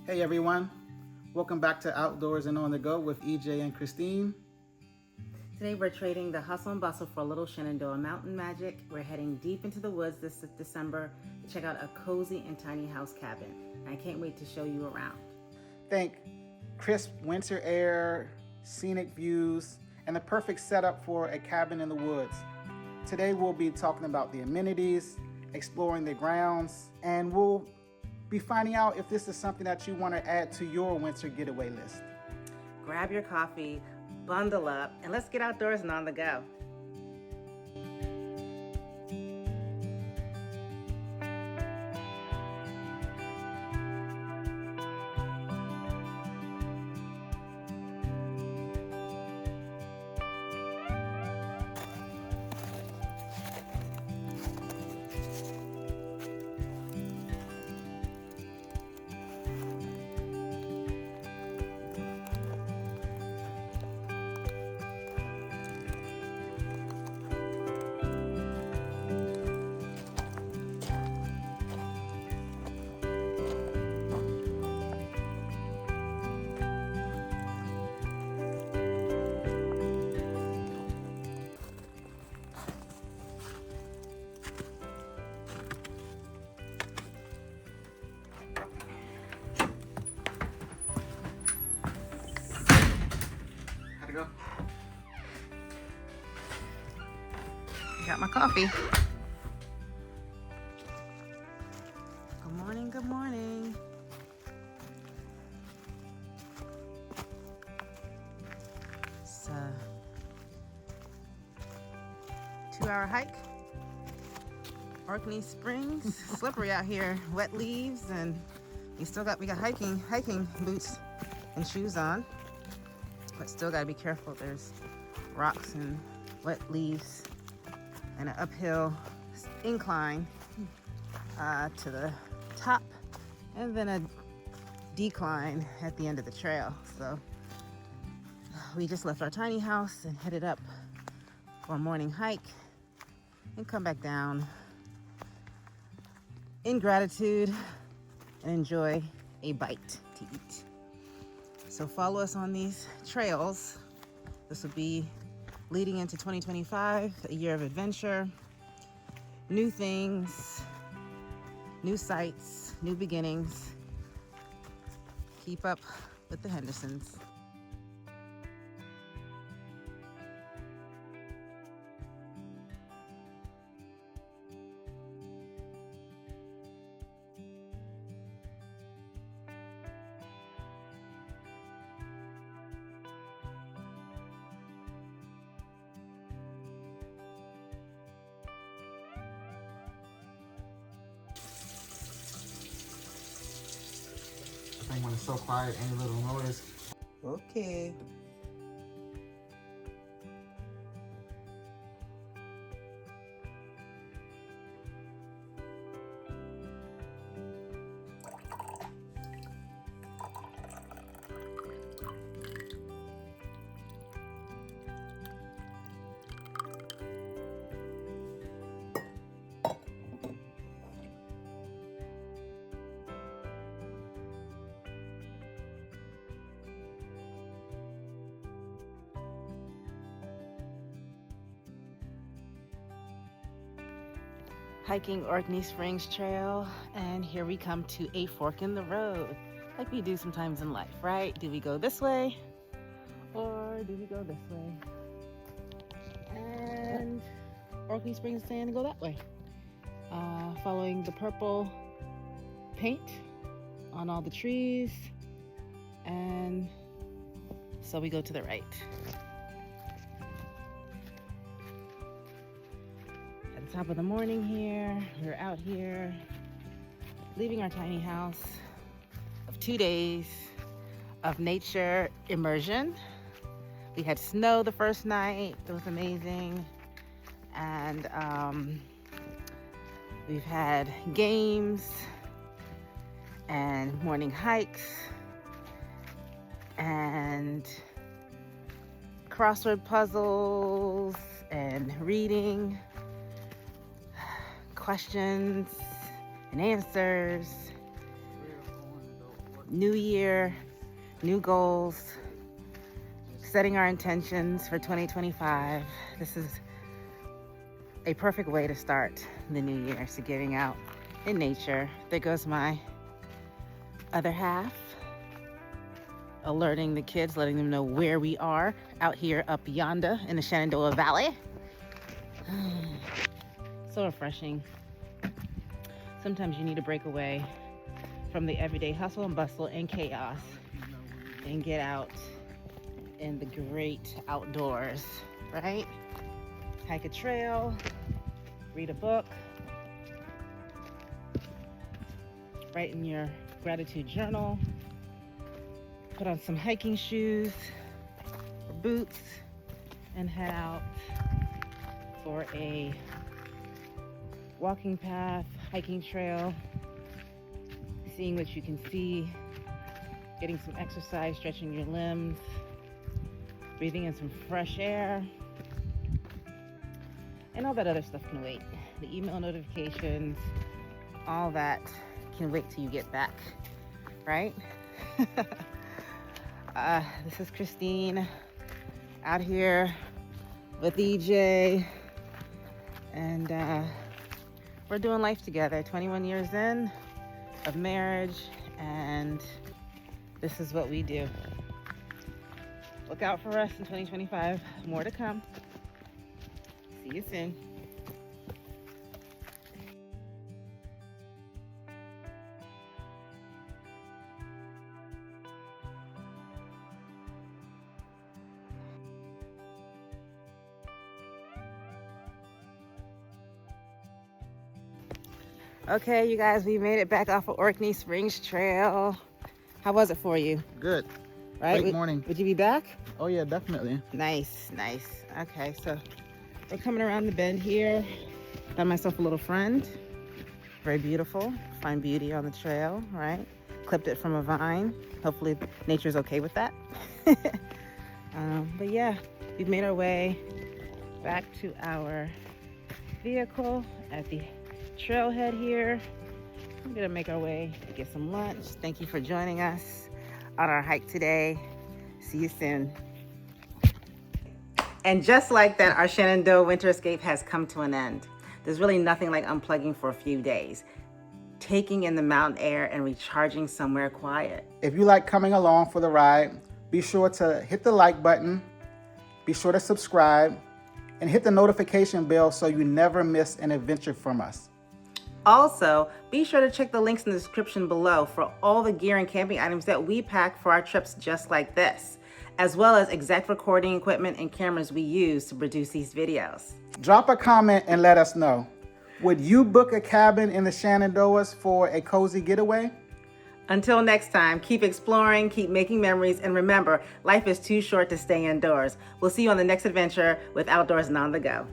Hey everyone, welcome back to Outdoors and On the Go with EJ and Christine. Today we're trading the hustle and bustle for a little Shenandoah mountain magic. We're heading deep into the woods this December to check out a cozy and tiny house cabin. I can't wait to show you around. Think crisp winter air, scenic views, and the perfect setup for a cabin in the woods. Today we'll be talking about the amenities, exploring the grounds, and we'll be finding out if this is something that you want to add to your winter getaway list. Grab your coffee, bundle up, and let's get outdoors and on the go. How'd it go? Got my coffee. Good morning, good morning. It's a 2-hour hike. Orkney Springs, slippery out here, wet leaves, and we got hiking boots and shoes on, but still gotta be careful. There's rocks and wet leaves and an uphill incline to the top, and then a decline at the end of the trail. So we just left our tiny house and headed up for a morning hike and come back down in gratitude and enjoy a bite to eat. So follow us on these trails. This will be leading into 2025, a year of adventure, new things, new sights, new beginnings. Keep up with the Hendersons. I think when it's so quiet, any little noise. Okay. Hiking Orkney Springs Trail, and here we come to a fork in the road, like we do sometimes in life, right? Do we go this way or do we go this way? And Orkney Springs is saying to go that way, following the purple paint on all the trees, and so we go to the right. Top of the morning here. We're out here leaving our tiny house of 2 days of nature immersion. We had snow the first night. It was amazing. And we've had games and morning hikes and crossword puzzles and reading, questions and answers. New year, new goals, setting our intentions for 2025. This is a perfect way to start the new year. So getting out in nature. There goes my other half, alerting the kids, letting them know where we are out here up yonder in the Shenandoah Valley. So refreshing. Sometimes you need to break away from the everyday hustle and bustle and chaos and get out in the great outdoors, right? Hike a trail, read a book, write in your gratitude journal, put on some hiking shoes or boots, and head out for a walking path, hiking trail, seeing what you can see, getting some exercise, stretching your limbs, breathing in some fresh air, and all that other stuff can wait. The email notifications, all that can wait till you get back, right? This is Christine out here with EJ, and we're doing life together, 21 years in of marriage, and this is what we do. Look out for us in 2025. More to come. See you soon. Okay, you guys, we made it back off of Orkney Springs Trail. How was it for you? Good. Right? Great morning. Would you be back? Oh yeah, definitely. Nice. Okay, so we're coming around the bend here. Got myself a little friend. Very beautiful. Find beauty on the trail, right? Clipped it from a vine. Hopefully nature's okay with that. But yeah, we've made our way back to our vehicle at the trailhead here. We're gonna make our way to get some lunch. Thank you for joining us on our hike today. See you soon. And just like that, our Shenandoah winter escape has come to an end. There's really nothing like unplugging for a few days, taking in the mountain air and recharging somewhere quiet. If you like coming along for the ride, be sure to hit the like button, be sure to subscribe, and hit the notification bell so you never miss an adventure from us. Also, be sure to check the links in the description below for all the gear and camping items that we pack for our trips just like this, as well as exact recording equipment and cameras we use to produce these videos. Drop a comment and let us know. Would you book a cabin in the Shenandoahs for a cozy getaway? Until next time, keep exploring, keep making memories, and remember, life is too short to stay indoors. We'll see you on the next adventure with Outdoors and On the Go.